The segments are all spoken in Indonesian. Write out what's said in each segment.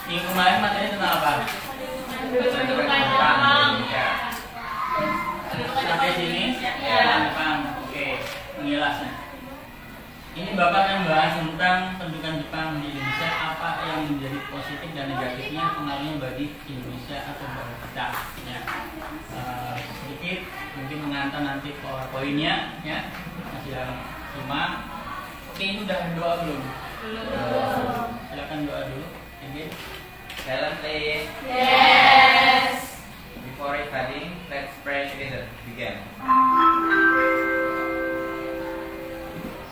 Minggu kemarin materi tentang apa? Jepang. Ya. Sampai sini Jepang. Oke, mengilasnya. Ini Bapak akan bahas tentang pendudukan Jepang di Indonesia, apa yang menjadi positif dan negatifnya, pengaruhnya bagi Indonesia atau bagi kita. Ya. Sedikit mungkin mengantar nanti poin-poinnya, ya. Masih dalam 5. Oke, ini udah doa belum? Silakan doa dulu. Ingin. Silent please. Yes. Before studying, let's pray together. Begin.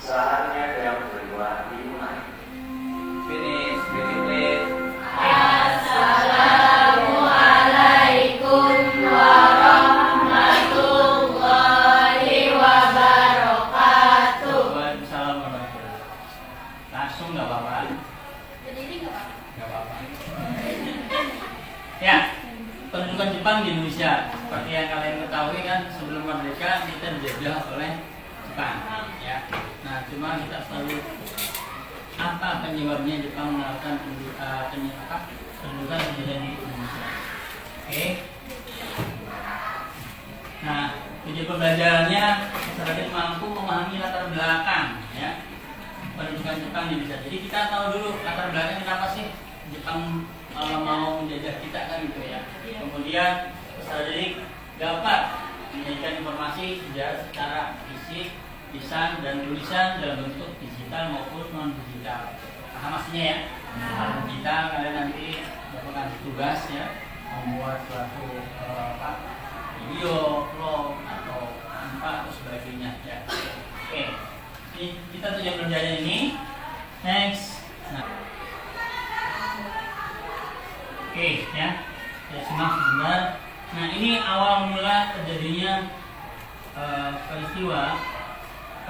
Saatnya yang berdua dimulai. Finish. Begin please. Assalamualaikum warahmatullahi wabarakatuh. Waalaikumsalam warahmatullahi wabarakatuh. Langsung nggak apa-apa. Berdiri nggak Pak? Nggak apa-apa. Ya, pendudukan Jepang di Indonesia. Seperti yang kalian ketahui kan, sebelum merdeka kita dijajah oleh Jepang. Ya. Nah, cuma kita selalu apa penyebabnya Jepang melakukan pendudukan di Indonesia. Oke. Nah, tujuan pembelajarannya masyarakat mampu memahami latar belakang, ya, pendudukan Jepang di Indonesia. Jadi kita tahu dulu latar belakang kenapa sih Jepang mau menjajah kita kan gitu ya. Kemudian peserta didik dapat menyajikan informasi secara fisik, lisan dan tulisan dalam bentuk digital maupun non digital. Paham maksudnya ya? Digital kalian nanti melakukan tugas ya, membuat suatu video, vlog atau apa atau sebagainya ya. Oke, ini kita tujuan pembelajaran ini. Next. Nah. Oke ya, saya simak sebentar. Nah, ini awal mula terjadinya peristiwa.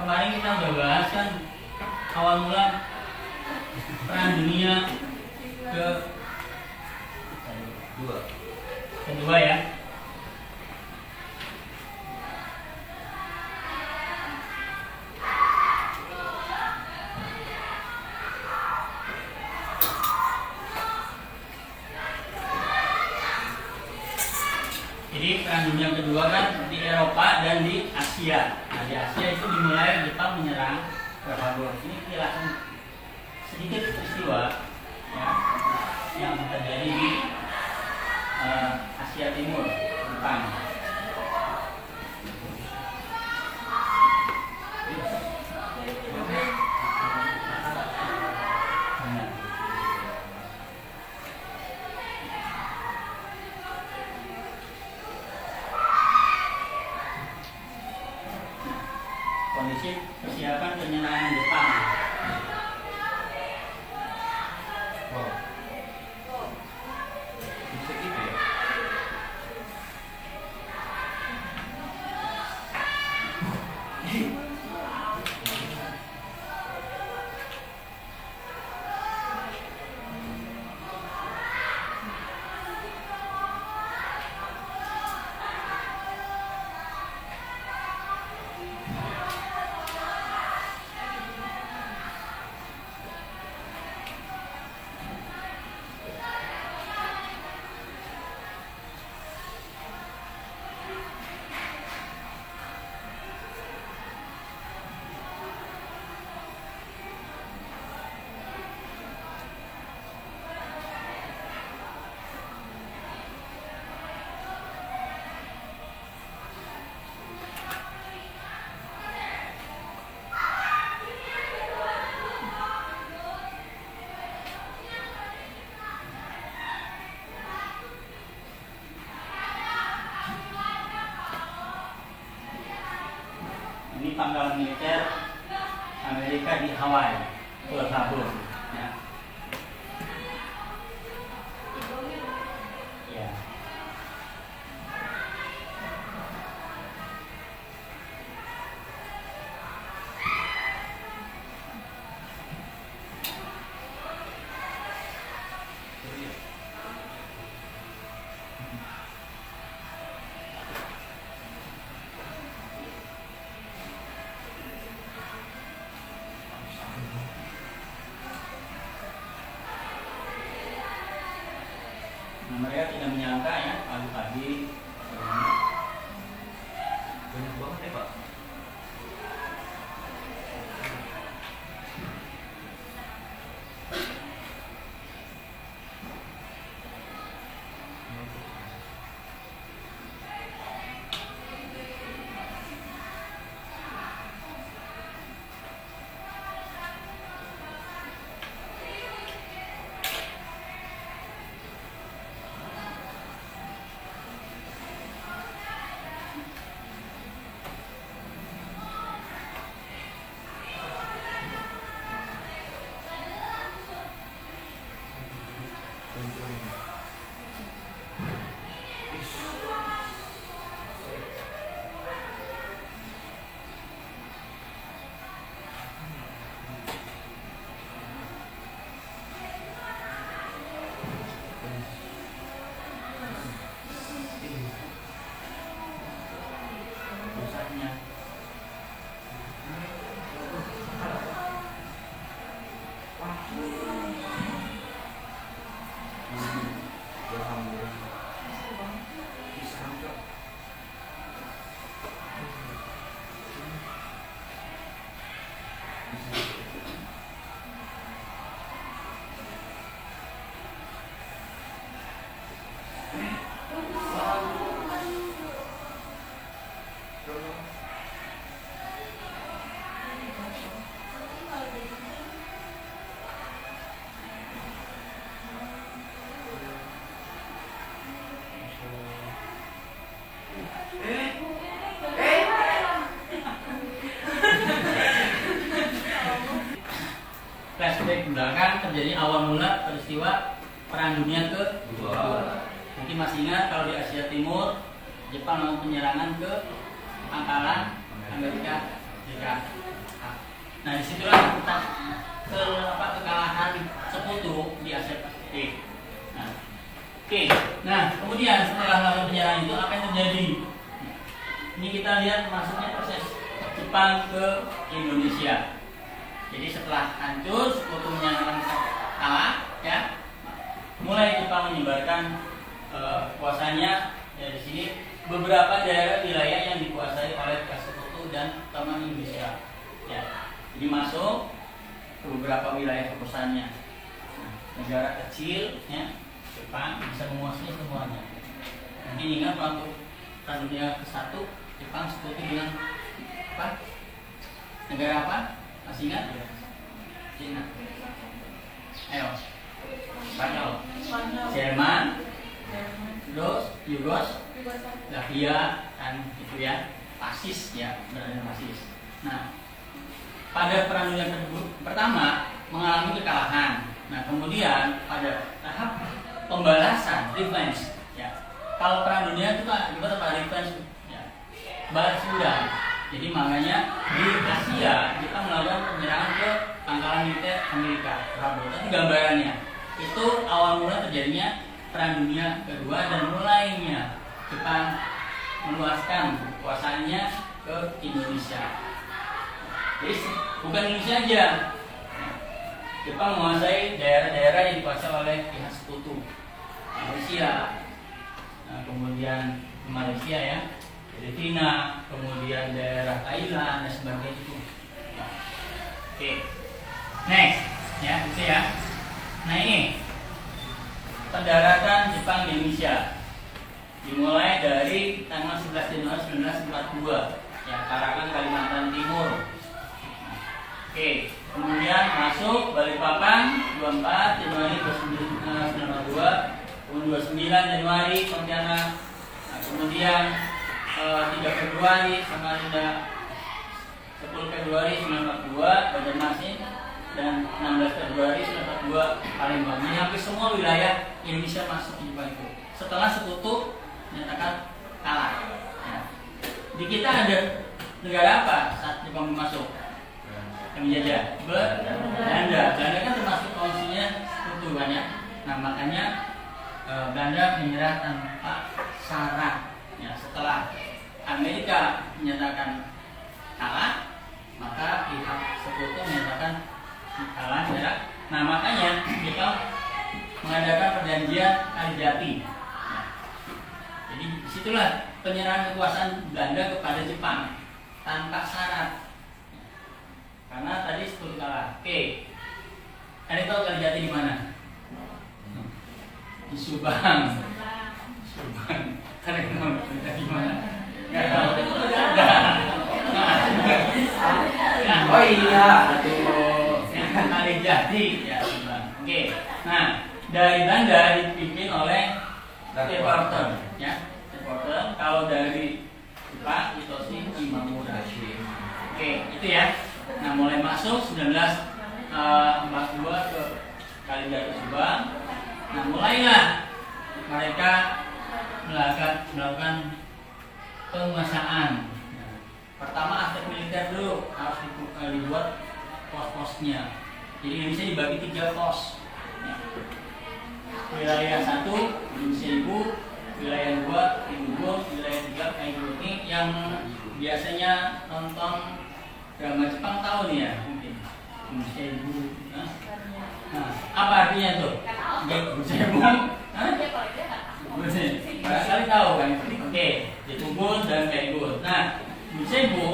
Kemarin kita udah bahas kan awal mula perang dunia kedua ya. Jadi perang dunia kedua kan di Eropa dan di Asia. Nah, di Asia itu dimulai Jepang menyerang Pearl Harbor. Ini kilasan sedikit peristiwa ya, yang terjadi di Asia Timur, Jepang. Kondisi persiapan penyerangan Jepang. Wow. Bisa gitu ya? Ini pangkalan militer Amerika di Hawaii, Pearl Harbor. Ya. Ya. Nah, mereka tidak menyangka ya pagi-pagi. Banyak banget ya Pak. Pusatnya. Flashback belakang terjadi awal mula peristiwa Perang Dunia Kedua. Mungkin masih ingat kalau di Asia Timur Jepang melakukan penyerangan ke pangkalan Amerika Serikat. Nah disitulah kita kekalahan sekutu di Asia Pasifik. Nah, kemudian setelah melakukan penyerangan itu apa yang terjadi? Ini kita lihat masuknya proses Jepang ke Indonesia. Jadi setelah hancur sekutunya kalah, ya, mulai Jepang menyebarkan kuasanya dari sini beberapa daerah wilayah yang dikuasai oleh sekutu dan teman Indonesia. Ya, jadi masuk ke beberapa wilayah kekuasaannya. Negara kecil, ya, Jepang bisa menguasai semuanya. Mungkin ingat waktu Perang Dunia ke-1 Jepang sekutu dengan apa? Negara apa? Masih ingat? Cina. Ayo. Spanyol. Jerman. Terus Yugoslavia kan itu ya. Fasis ya, berada fasis. Nah, pada Perang Dunia pertama mengalami kekalahan. Nah, kemudian pada tahap pembalasan, revenge ya. Kalau Perang Dunia itu kan kita pada revenge ya. Balas dendam. Jadi makanya di Asia kita melakukan penyerangan ke pangkalan militer Amerika. Tapi gambarannya itu awal mula terjadinya Perang Dunia Kedua dan mulainya Jepang meluaskan kekuasaannya ke Indonesia. Jadi bukan Indonesia aja. Jepang menguasai daerah-daerah yang dikuasai oleh pihak sekutu. Malaysia, nah, kemudian Malaysia ya. Filipina, kemudian daerah Thailand dan sebagainya itu. Oke. Next, ya, itu ya. Nah ini pendaratan Jepang di Indonesia dimulai dari tanggal 11 Januari 1942, ya, Tarakan, Kalimantan Timur. Oke, kemudian masuk Balikpapan 24 Januari 1992, kemudian 29 Januari Pontianak, nah, kemudian 3 Februari Samarinda, 10 Februari 1942 Banjarmasin, dan 16 Februari 1942 Palembang. Ini hampir semua wilayah Indonesia masuk di Jepang itu. Setelah sekutu menyatakan kalah. Ya. Di kita ada negara apa saat Jepang masuk? Yang menjajah? Belanda. Belanda kan termasuk koloninya sekutu kan ya. Nah makanya Belanda menyerah tanpa syarat. Ya, setelah Amerika menyatakan kalah, maka pihak sekutu menyatakan kalah, ya. Nah makanya kita mengadakan perjanjian Kalijati. Jadi disitulah penyerahan kekuasaan Belanda kepada Jepang tanpa syarat. Karena tadi sebelum kalah. Oke. Kalian tahu Kalijati di mana? Di Subang. Subang. Kalian tahu Kalijati di mana? Nggak tahu. Itu udah ada. Nah, Oh iya. yang Kalijati ya Subang. Oke. Nah, dari Belanda dipimpin oleh Reporter, ya. Reporter. Kalau dari Jepang Hitoshi Imamura. Oke, itu ya. Nah, mulai masuk 1942 ke Kalijati Subang. Nah, mulailah mereka melakukan penguasaan. Nah, pertama aspek militer dulu harus dibuat pos-posnya. Jadi Indonesia dibagi 3 pos. Ya. Wilayah 1 Indonesia Ibu, wilayah 2 Ibu, wilayah 3 Kaigo. Ini yang biasanya nonton drama Jepang tahu nih ya mungkin Indonesia Ibu. Nah, apa artinya tuh? Indonesia Ibu? Barangkali tahu kan? Oke, Jepubun dan Kaigo. Nah, Indonesia Ibu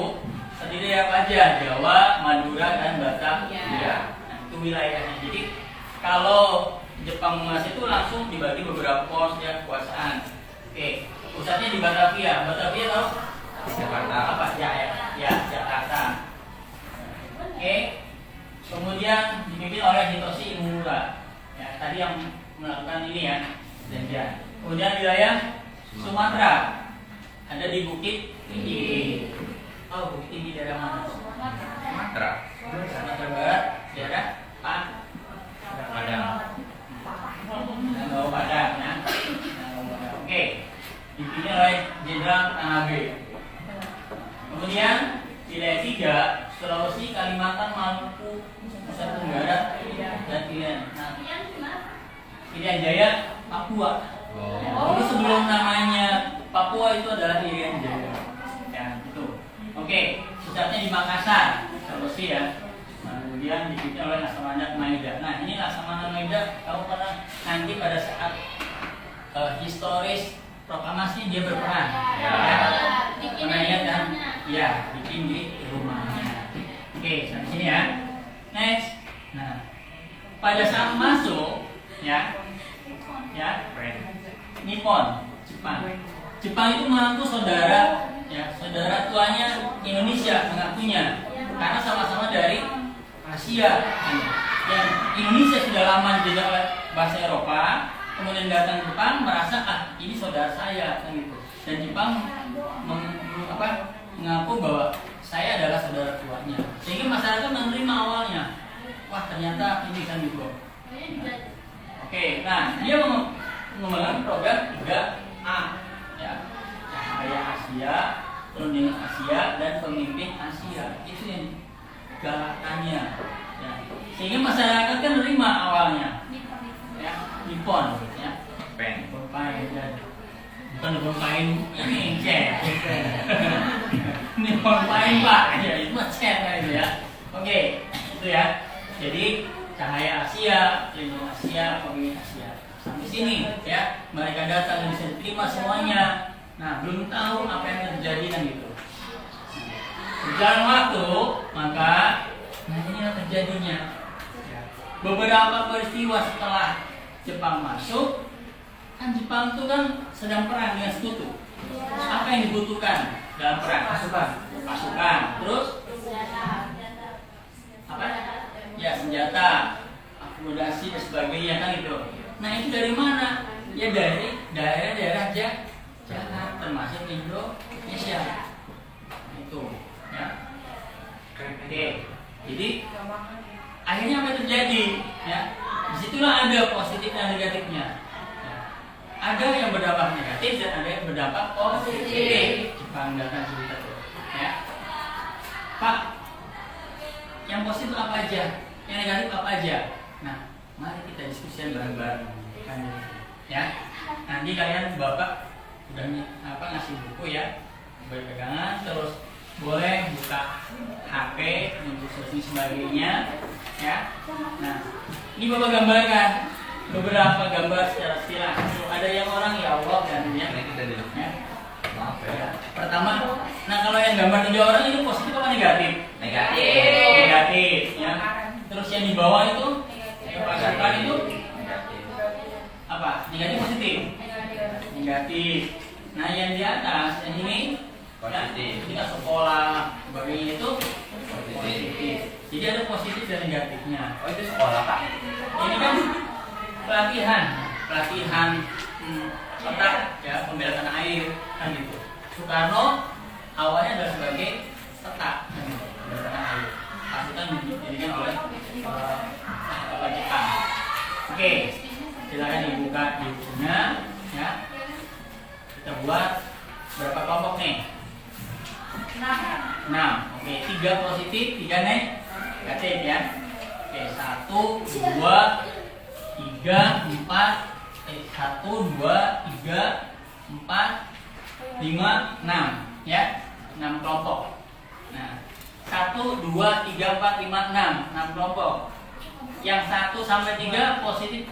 terdiri dari apa aja? Jawa, Madura, dan Batak. Ya. Nah, itu wilayahnya. Jadi kalau Jepang menguasai itu langsung dibagi beberapa pos ya kekuasaan. Oke, pusatnya di Batavia. Batavia tahu? Jakarta. Apa? Ya, Jakarta. Oke. Kemudian dipimpin oleh Hitoshi Imamura. Ya, tadi yang melakukan ini ya, perjanjian. Kemudian wilayah Sumatera ada di Bukit Tinggi. Oh, Bukit Tinggi daerah mana? Sumatera. Sumatera Barat, daerah Padang. Nanggawa Padang ya. Oke. Dipimpin oleh Jenderal Tanabe. Kemudian wilayah 3 Sulawesi, Kalimantan, Maluku, Nusa Tenggara dan Irian. Nah, Irian Jaya, Papua. Oh. Dulu sebelum namanya Papua itu adalah Irian Jaya. Ya, itu. Oke, pusatnya di Makassar, Sulawesi ya. Nah, kemudian dipimpin oleh Laksamana Maeda. Nah, ini Laksamana Maeda, kamu pernah nanti pada saat historis proklamasi dia berperan. Ya. Pernah lihat kan? Ya, bikin di rumahnya. Oke, sampai sini ya. Next. Nah, pada saat masuk, ya, Nippon, Jepang. Jepang itu mengaku saudara, ya, saudara tuanya Indonesia mengakunya, karena sama-sama dari Asia. Dan Indonesia sudah lama dijajah oleh bahasa Eropa, kemudian datang Jepang merasa ini saudara saya, kan gitu. Dan Jepang mengaku bahwa saya adalah saudara tuanya, sehingga masyarakat menerima awalnya. Wah, ternyata ini kan gitu. Oke, nah dia mengembangkan program 3A, ya, Cahaya Asia, Perundingan Asia, dan Pemimpin Asia. Itu yang galakannya, ya. Sehingga masyarakat kan menerima awalnya, ya, Nippon, ya, Nippon ya. Bukan Nippon ini cek, Nippon Pak, ya itu mah cek gitu ya. Oke, itu ya. Jadi Cahaya Asia, Perlindungan Asia, Pemimpin Asia. Sampai sini ya, mereka datang dan bisa diterima semuanya. Nah, belum tahu apa yang terjadi kan gitu. Berjalan waktu, maka inilah terjadinya. Beberapa peristiwa setelah Jepang masuk, kan Jepang itu kan sedang perang dengan sekutu. Apa yang dibutuhkan dalam perang? Pasukan. Terus apa? Ya, senjata, akomodasi dan sebagainya kan itu. Nah, itu dari mana? Ya dari daerah-daerah Jakarta, termasuk Indonesia. Itu, ya. Oke. Jadi akhirnya apa yang terjadi? Ya, disitulah ada positif dan negatifnya. Ya. Ada yang berdampak negatif dan ada yang berdampak positif. Jepang datang cerita tuh. Ya, Pak, yang positif apa aja? Yang negatif apa aja? Nah, mari kita diskusikan bareng-bareng. Ya, nanti kalian bapak udah ngasih buku ya, berpegangan, terus boleh buka HP untuk searching sebagainya, ya. Nah, ini bapak gambarkan beberapa gambar secara silang. Ada yang orang ya Allah dan ya. Ini kita dulu. Ya. Maaf ya. Pertama, nah kalau yang gambar 7 orang itu positif apa negatif? Negatif. Negatif, ya. Terus yang di bawah itu, yang pasukan itu Negatif. apa? Negatif positif? Negatif. Nah yang di atas, yang ini Positif. ya, kita sekolah, sebagainya itu Positif. positif. Jadi ada positif dan negatifnya. Oh itu sekolah Pak. Ini kan pelatihan peta ya pembela tanah air kan gitu. Soekarno awalnya adalah sebagai peta kan gitu, pembela tanah air. Pasukan didirikan oleh Bapak Jepang. Oke, silakan dibuka di bukunya ya. Kita buat berapa kelompok nih? 6. Oke, 3 positif, 3 negatif ya. Oke, 1, 2, 3, 4, 1, 2, 3, 4, 5, 6 ya. 6 kelompok. Nah, 1, 2, 3, 4, 5, 6 kelompok. Yang 1 sampai 3 positif,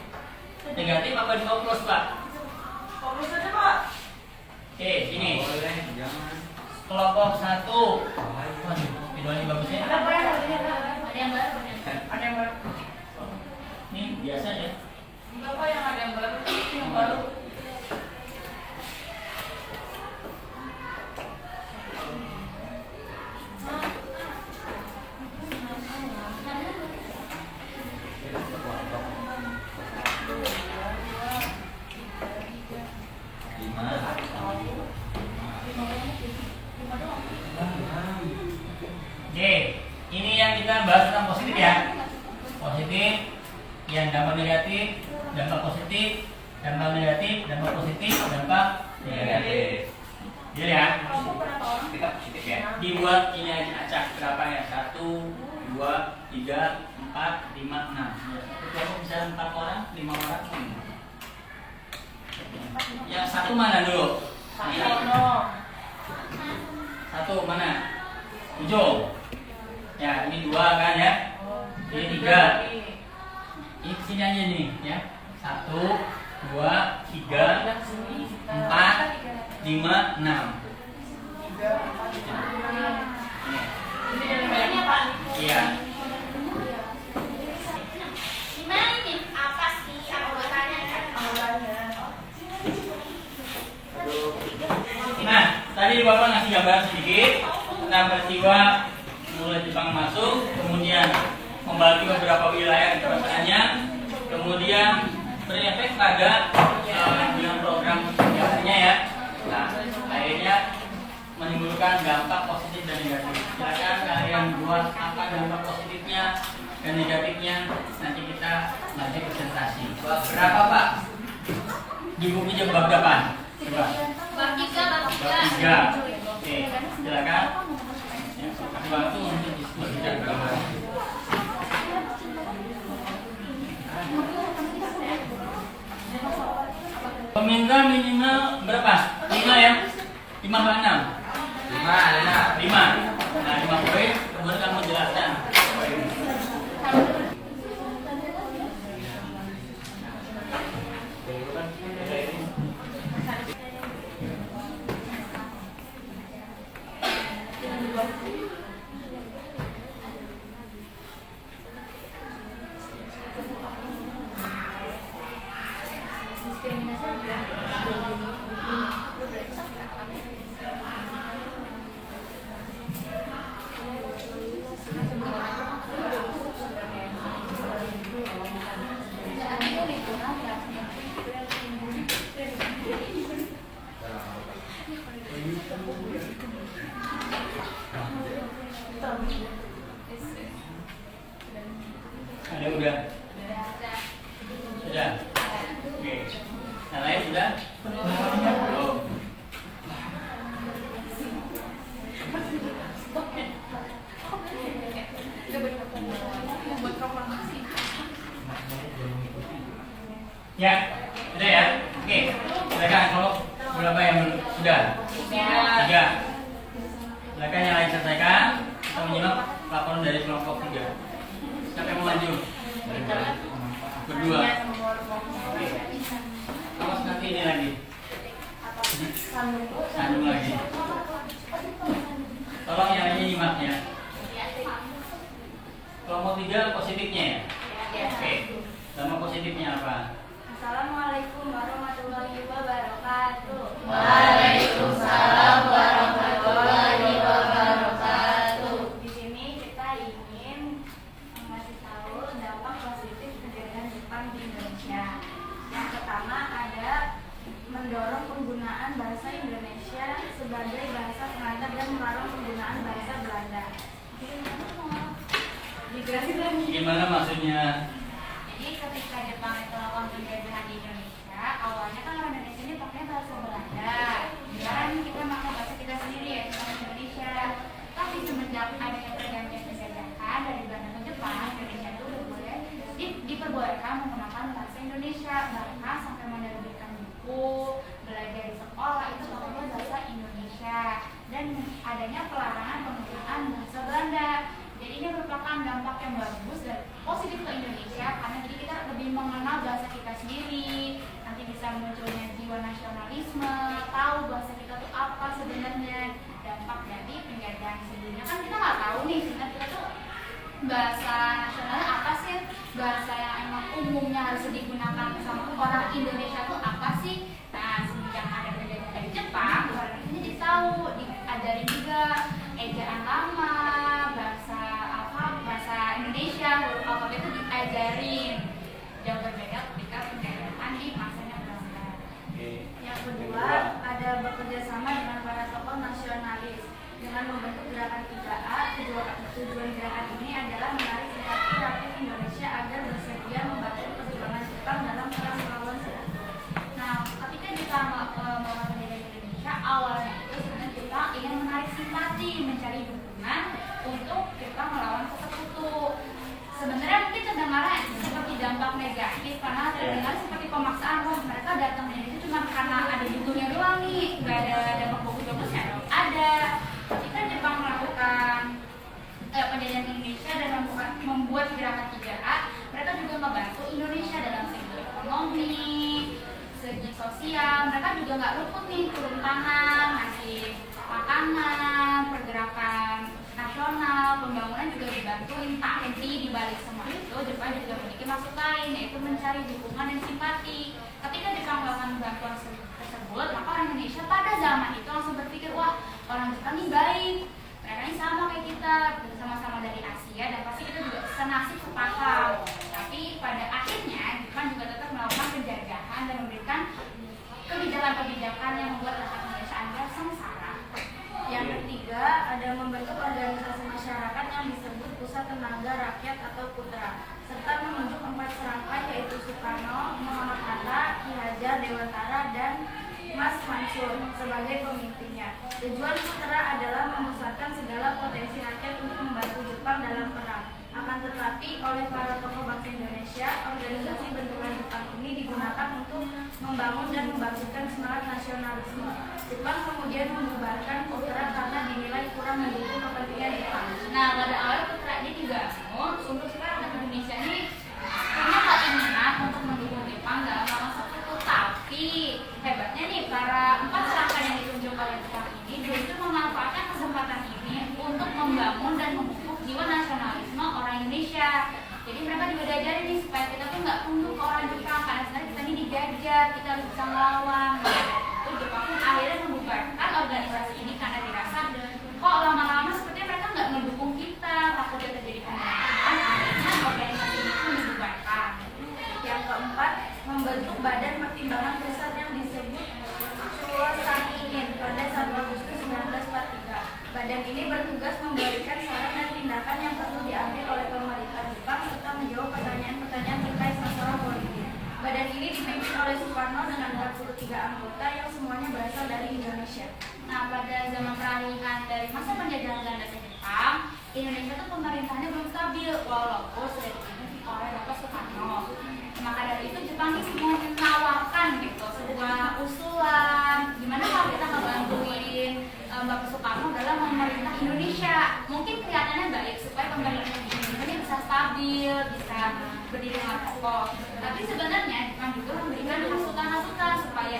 negatif apa di plus Pak? Fokus aja Pak. Oke, sini. Boleh, jangan. Kelompok 1. Waduh, videonya bagus ya. Ada yang baru. Ada yang baru. Ini biasa ya. Enggak Pak, yang ada yang baru. Yang baru. Oke, ini yang kita bahas tentang positif ya. Positif, yang dampak negatif, dampak positif, dampak negatif, dampak positif, dampak negatif. Jadi ya, Kita positif ya. dibuat ini aja acak berapa ya? 1, 2, 3, 4, 5, 6. Ya, satu kelompok bisa 4 orang, 5 orang. Yang satu mana dulu? Ini. Satu mana? Ujung. Ya, ini 2 kan ya? Ini 3. Ini sini aja nih ya. 1, 2, 3, 4, 5, 6. Iya. Gimana nih? Apa sih anggotanya? Nah, tadi Bapak ngasih gambaran sedikit tentang peristiwa mulai Jepang masuk, kemudian membagi beberapa wilayah kekuasaannya, kemudian berefek pada dengan program kerjanya ya. Nah, akhirnya menimbulkan dampak positif dan negatif. Silakan kalian buat apa dampak positifnya dan negatifnya. Nanti kita lanjut presentasi. Berapa Pak? Di bukunya bab berapa? Coba. Bab 3, bab 3. Oke, silakan. Ya, kasih waktu untuk diskusi dan gambar. Peminta minimal berapa? 5 ya? 5 apa 6? 5. Nah, 5 poin. Kemudian kamu jelaskan. Ada udah? Sudah? Oke. Yang lain sudah? Oh. Ya, sudah ya? Oke. Silakan kalau berapa yang sudah? 3. Silakan yang lain selesaikan. Kita menyimak laporan dari kelompok 3. Siapa yang mau maju? Berdua. ini lagi. Sandung lagi. Tolong yang ini nyimak ya. Kelompok 3 positifnya ya. Oke. Nama positifnya apa? Assalamualaikum warahmatullahi wabarakatuh. Waalaikumsalam warahmatullahi wabarakatuh. Di sini kita ingin mengasih tahu dampak positif penjajahan Jepang di Indonesia. Yang pertama ada mendorong penggunaan bahasa Indonesia sebagai bahasa pengantar dan melarang penggunaan bahasa Belanda. Dijelasin lagi. Gimana maksudnya? Jadi ketika Jepang itu melakukan penjajahan di Indonesia, awalnya kan orang Indonesia ini pakai bahasa Belanda. Sekarang kita pakai bahasa kita sendiri yaitu bahasa Indonesia. Tapi semenjak adanya perjanjian penjajahan dari Belanda ke Jepang, Indonesia itu diperbolehkan menggunakan bahasa Indonesia, bahkan sampai menerbitkan buku, belajar di sekolah itu pakai bahasa Indonesia. Dan adanya pelarangan penggunaan bahasa Belanda. Jadi ini merupakan dampak yang bagus dan positif ke Indonesia karena jadi kita lebih mengenal bahasa kita sendiri. Nanti bisa munculnya jiwa nasionalisme, tahu bahasa kita tuh apa sebenarnya. Dampak dari penjajahan sebelumnya kan kita nggak tahu nih sebenarnya kita tuh bahasa nasionalnya apa sih, bahasa yang emang umumnya harus digunakan sama orang Indonesia tuh apa sih. Nah sejak ada penjajahan dari Jepang, orang Indonesia jadi tahu, diajarin juga ejaan lama, bahasa Indonesia, huruf alfabet itu diajarin. Jauh berbeda ketika penjajahan di masanya Belanda. Yang kedua, ada bekerja sama dengan para tokoh nasionalis dengan membentuk gerakan 3A. Tujuan gerakan ini adalah menarik simpati rakyat Indonesia agar bersedia membantu perjuangan Jepang dalam perang melawan Sekutu. Nah, ketika Jepang melawan penjajahan Indonesia, awalnya itu sebenarnya Jepang ingin menarik simpati, mencari dukungan untuk Jepang melawan Sekutu. Sebenarnya mungkin terdengarnya seperti dampak negatif karena terdengar seperti pemaksaan. Wah, mereka datang ke Indonesia cuma karena ada bukunya doang nih, nggak ada dampak bagus-bagusnya. Ada. Ketika Jepang melakukan penjajahan Indonesia dan membuat gerakan 3A, mereka juga membantu Indonesia dalam segi ekonomi, segi sosial. Mereka juga nggak luput nih turun tangan, ngasih makanan, pergerakan nasional, pembangunan juga dibantuin. Tapi di balik semua itu Jepang juga memiliki maksud lain, yaitu mencari dukungan dan simpati. Ketika Jepang melakukan bantuan tersebut, maka orang Indonesia pada zaman itu langsung berpikir, wah orang Jepang ini baik, mereka ini sama kayak kita, sama-sama dari Asia dan pasti kita juga senasib sepaham. Tapi pada akhirnya Jepang juga tetap melakukan penjajahan dan memberikan kebijakan-kebijakan yang membuat rakyat Indonesia Anda sengsara. Yang ketiga, ada membentuk organisasi masyarakat yang disebut Pusat Tenaga Rakyat atau PUTRA, serta menunjuk 4 serangkai yaitu Soekarno, Muhammad Hatta, Ki Hajar Dewantara, dan Mas Mansur sebagai pemimpinnya. Tujuan PUTRA adalah memusatkan segala potensi rakyat untuk membantu Jepang dalam perang. Akan tetapi oleh para tokoh bangsa Indonesia, organisasi bentukan Jepang ini digunakan untuk membangun dan membangkitkan semangat nasionalisme. Jepang kemudian membubarkan PUTRA karena dinilai kurang mendukung kepentingan Jepang. Nah, pada awal PUTRA ini dibangun untuk sekarang Indonesia ini punya keinginan untuk mendukung Jepang dalam melawan Sekutu. Tapi hebatnya nih para 4 serangkai yang ditunjuk oleh Jepang ini justru memanfaatkan kesempatan ini untuk membangun dan memupuk jiwa nasionalisme orang Indonesia. Jadi mereka juga diajarin nih supaya kita tuh nggak tunduk ke orang Jepang karena sebenarnya kita ini dijajah, kita harus bisa melawan. Itu Jepang pun akhirnya membubarkan organisasi ini karena dirasa kok lama-lama sepertinya mereka nggak mendukung kita, takutnya terjadi pemberontakan. Akhirnya organisasi ini pun dibubarkan. Yang keempat, membentuk Badan Pertimbangan Pusat yang disebut Suwosanginin pada 1 Agustus 1943. Badan ini bertugas memberikan saran dan tindakan yang perlu diambil oleh pemerintah Jepang serta menjawab pertanyaan-pertanyaan terkait masalah politik. Badan ini dipimpin oleh Soekarno dengan 43 anggota yang semuanya berasal dari Indonesia. Nah, pada zaman peralihan dari masa penjajahan Belanda ke Jepang, Indonesia tuh pemerintahnya belum stabil walaupun sudah dipimpin oleh Bapak Soekarno. Maka dari itu Jepang ini menawarkan gitu sebuah usulan gimana kalau kita ngebantuin Bapak Soekarno dalam memerintah Indonesia. Mungkin kelihatannya baik supaya pemerintah Indonesia ini bisa stabil, bisa berdiri dengan kokoh. Tapi sebenarnya Jepang juga memberikan masukan-masukan supaya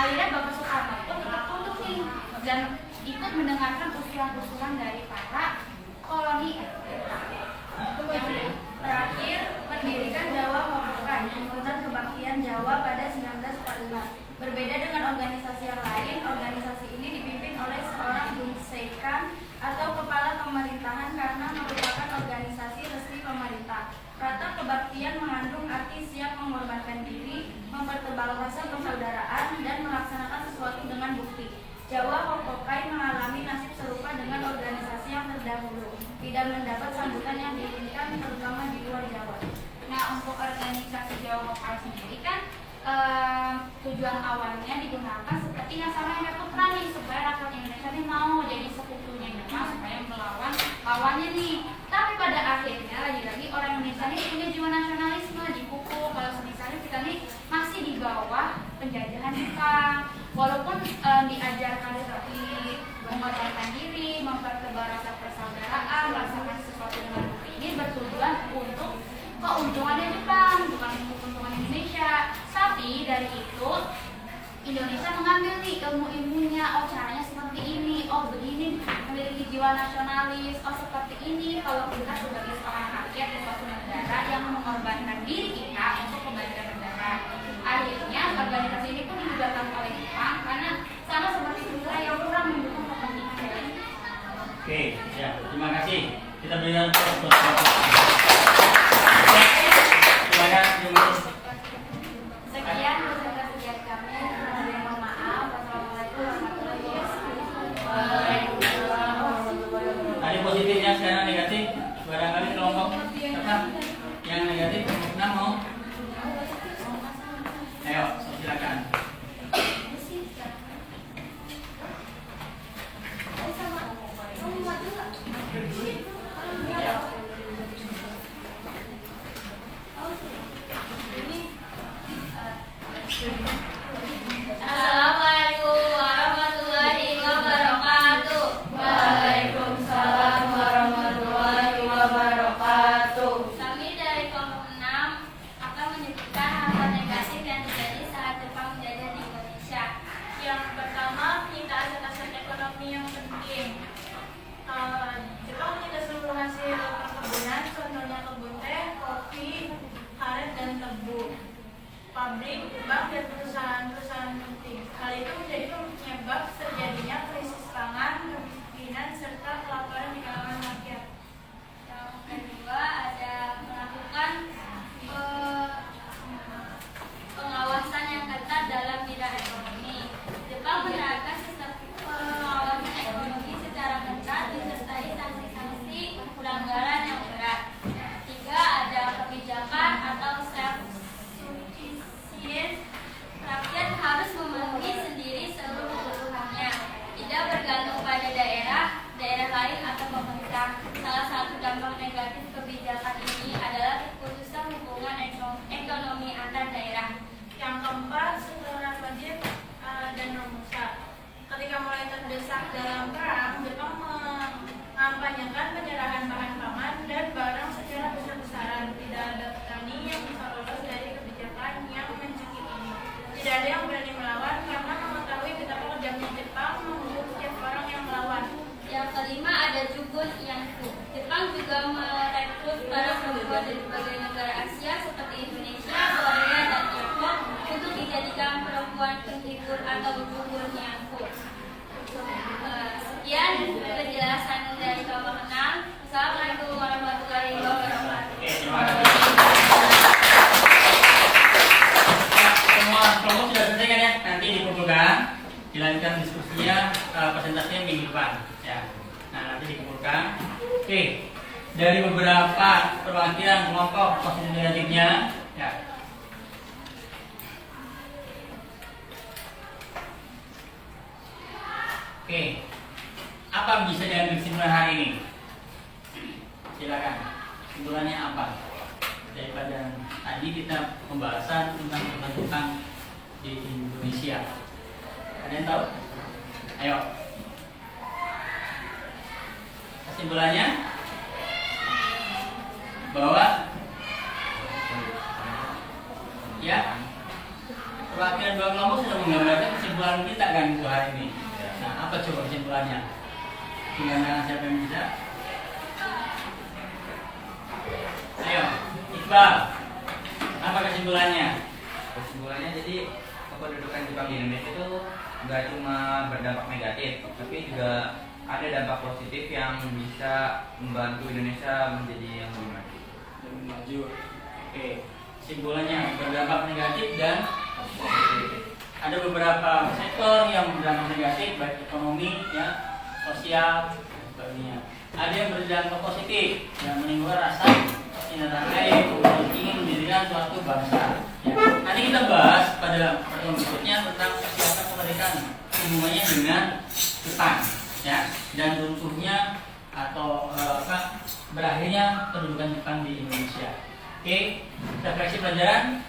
akhirnya Bapak Soekarno pun ikut untuk nih dan ikut mendengarkan usulan-usulan dari para koloni. Yang terakhir, mendirikan Jawa Hopokai, Himpunan Kebaktian Jawa pada 1945. Berbeda dengan organisasi yang lain, organisasi ini dipimpin oleh seorang Bumsekan atau kepala pemerintahan karena merupakan organisasi resmi pemerintah. Kata kebaktian mengandung arti siap mengorbankan diri, mempertebal rasa persaudaraan, dan melaksanakan sesuatu dengan bukti. Jawa Hopokai mengalami nasib serupa dengan organisasi yang terdahulu, tidak mendapat sambutan yang diinginkan terutama di luar Jawa. Nah, untuk organisasi Jawa Hopokai sendiri kan tujuan awalnya digunakan seperti yang sama yang Putra nih, supaya rakyat Indonesia ini mau jadi sekutunya Jepang supaya melawan lawannya nih. Tapi pada akhirnya lagi-lagi orang Indonesia ini punya jiwa nasionalisme, dipukul kalau misalnya kita nih masih di bawah penjajahan Jepang. Walaupun diajarkan seperti mengorbankan diri, mempertebal rasa persaudaraan, melaksanakan sesuatu dengan bukti, ini bertujuan untuk keuntungannya Jepang, bukan untuk keuntungan Indonesia. Tapi dari itu Indonesia mengambil nih ilmu-ilmunya, oh caranya seperti ini, oh begini memiliki jiwa nasionalis, oh seperti ini kalau kita sebagai seorang rakyat di suatu negara yang mengorbankan diri kita untuk kebaikan negara. Akhirnya organisasi ini pun dibubarkan oleh Jepang karena sama seperti Putra yang kurang mendukung kepentingan dari. Oke, ya, terima kasih. Kita berikan tepuk tangan. Silakan diurus. Sekian presentasi kami. Mohon maaf. Wassalamualaikum warahmatullahi wabarakatuh. Tadi positifnya, sekarang negatif. Barangkali kelompok tetap yang negatif kemungkinan mau. Ayo, silakan. Ya. Assalamualaikum warahmatullahi wabarakatuh. Waalaikumsalam warahmatullahi wabarakatuh. Kami dari kelompok 6 akan menyebutkan hal negatif yang terjadi saat Jepang menjajah di Indonesia. Yang pertama, penyitaan ekonomi yang penting. Jepang menyita seluruh hasil perkebunan, contohnya kebun teh, kopi, karet, dan tebu, pabrik, bank, dan perusahaan-perusahaan penting. Hal itu menjadi penyebab terjadinya krisis pangan, kemiskinan, serta kelaparan di kalangan rakyat. Yang kedua ada melakukan pengawasan yang ketat dalam bidang ekonomi. Jepang menerapkan sistem pengawasan ekonomi secara ketat disertai sanksi-sanksi pelanggaran yang berat. Tiga, ada kebijakan atau self-sufficient. Rakyat harus memenuhi sendiri seluruh kebutuhannya, tidak bergantung pada daerah lain atau pemerintah. Salah satu dampak negatif kebijakan ini adalah terputusnya hubungan ekonomi antar daerah. Yang keempat, setelah wajib dan Romusa. Ketika mulai terdesak dalam perang, Jepang mengampanyekan penyerahan bahan pangan dan barang secara besar-besaran. Tidak ada petani yang bisa lolos dari kebijakan yang mencekik ini. Tidak ada yang berani melawan karena mengetahui betapa kejamnya Jepang membunuh setiap orang yang melawan. Yang kelima ada Jugun Yanku. Jepang juga merekrut para perempuan dari berbagai negara Asia seperti Indonesia, Korea, dan Tiongkok untuk dijadikan perempuan penghibur atau Jugun Yanku. Sekian penjelasan dari kelompok 6. Assalamualaikum warahmatullahi wabarakatuh. Terima kasih. Semua kelompok sudah selesai kan ya? Nanti dikumpulkan, dilanjutkan diskusinya, presentasinya minggu depan. Ya. Nah, nanti dikumpulkan. Oke, dari beberapa perwakilan kelompok posisi negatifnya, ya. Oke, apa bisa diambil kesimpulan hari ini? Silakan. Kesimpulannya apa? Daripada tadi kita pembahasan tentang pembentukan di Indonesia. Ada yang tahu? Ayo. Kesimpulannya bahwa ya perwakilan dua kelompok sudah menggambarkan kesimpulan kita kan untuk hari ini. Nah, apa coba kesimpulannya? Gimana, siapa yang bisa? Ayo, Iqbal. Apa kesimpulannya? Kesimpulannya jadi kependudukan Jepang di Indonesia itu nggak cuma berdampak negatif, tapi juga ada dampak positif yang bisa membantu Indonesia menjadi yang lebih maju. Lebih maju. Oke, kesimpulannya berdampak negatif dan positif. Ada beberapa sektor yang berdampak negatif, baik ekonomi, ya, sosial, dan sebagainya. Ada yang berdampak positif, yang menimbulkan rasa kecintaan untuk ingin mendirikan suatu bangsa. Ya. Nanti kita bahas pada pertemuan berikutnya tentang persiapan kemerdekaan hubungannya dengan Jepang, ya, dan runtuhnya atau berakhirnya pendudukan Jepang di Indonesia. Oke, refleksi pelajaran.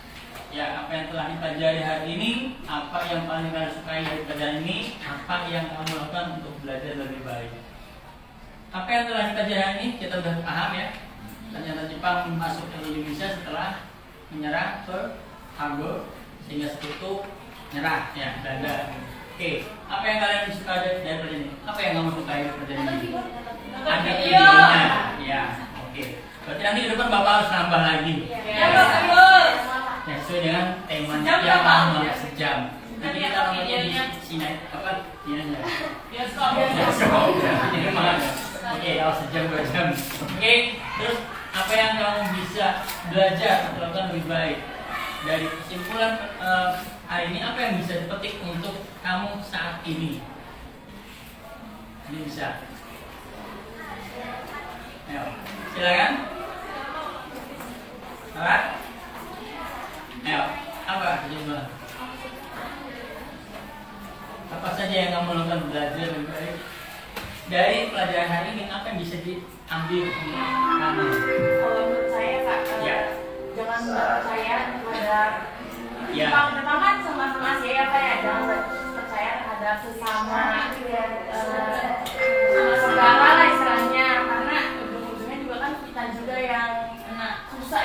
Ya, apa yang telah dipelajari hari ini, apa yang paling kalian sukai dari pelajaran ini, apa yang kamu lakukan untuk belajar lebih baik. Apa yang telah dipelajari hari ini kita sudah paham ya. Ternyata Jepang masuk ke Indonesia setelah menyerah ke Hamburg, sehingga sekutu nyerah ya, Belanda. Oke, apa yang kalian suka dari pelajaran ini? Apa yang kamu sukai dari pelajaran ini? Ada videonya, ya. Oke. Berarti nanti ke depan Bapak harus nambah lagi. Ya, bagus. Ya, sesuai dengan temanya yang lama sejam. Nanti kita nontonnya di sini apa? Ini Ini mana? Oke, kalau sejam 2 jam. Oke, terus apa yang kamu bisa belajar atau lakukan lebih baik dari kesimpulan hari ini? Apa yang bisa dipetik untuk kamu saat ini? Ini bisa. Ayo, silakan. Alright. Ayo, apa kesimpulan? Apa saja yang kamu lakukan belajar lebih baik dari pelajaran hari ini? Apa yang bisa diambil untuk kamu? Kalau menurut saya Kak, Ya. jangan percaya kepada Ya. Jepang kan sama-sama Asia ya Pak ya, jangan percaya terhadap sesama sama saudara lah istilahnya, karena ujung-ujungnya juga kan kita juga yang kena susah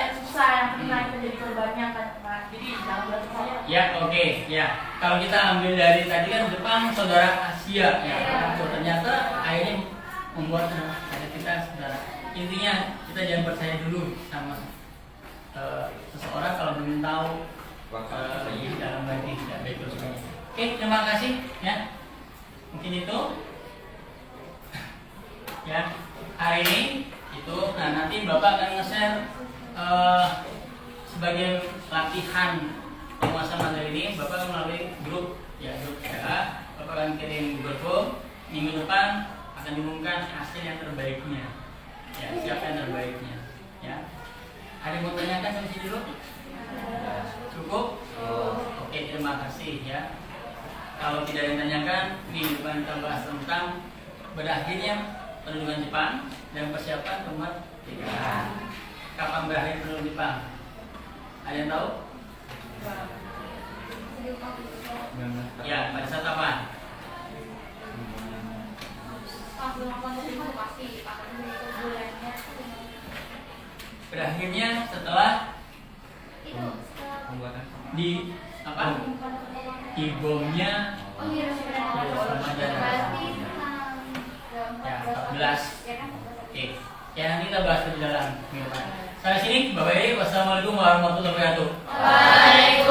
yang pernah kita jadi korbannya kan Pak, jadi jangan percaya. Ya, oke, ya. Kalau kita ambil dari tadi kan Jepang saudara Asia, ya. Ternyata akhirnya membuat ada kita saudara. Intinya kita jangan percaya dulu sama seseorang kalau belum tahu dalam hati tidak baik semuanya. Oke, terima kasih, ya. Mungkin itu, ya. Hari ini itu, nah nanti Bapak akan nge-share sebagai latihan penguasa materi ini. Bapak akan melalui grup, ya, grup WA. Bapak akan kirim Google Form. Minggu depan akan diumumkan hasil yang terbaiknya, ya, siapa yang terbaiknya, ya. Ada yang mau tanyakan sampai sini dulu? Cukup? Oke, terima kasih, ya. Kalau tidak ada yang tanyakan, minggu depan kita bahas tentang berakhirnya pendudukan Jepang dan persiapan kemerdekaan. Kapan berakhir pendudukan Jepang? Ada yang tahu? Ya, pada saat apa? Berakhirnya setelah di apa? Di bomnya ya 14. Oke. Ya, nanti kita bahas lebih dalam minggu depan. Sampai sini, Bapak Ibu, wassalamualaikum warahmatullahi wabarakatuh. Waalaikumsalam.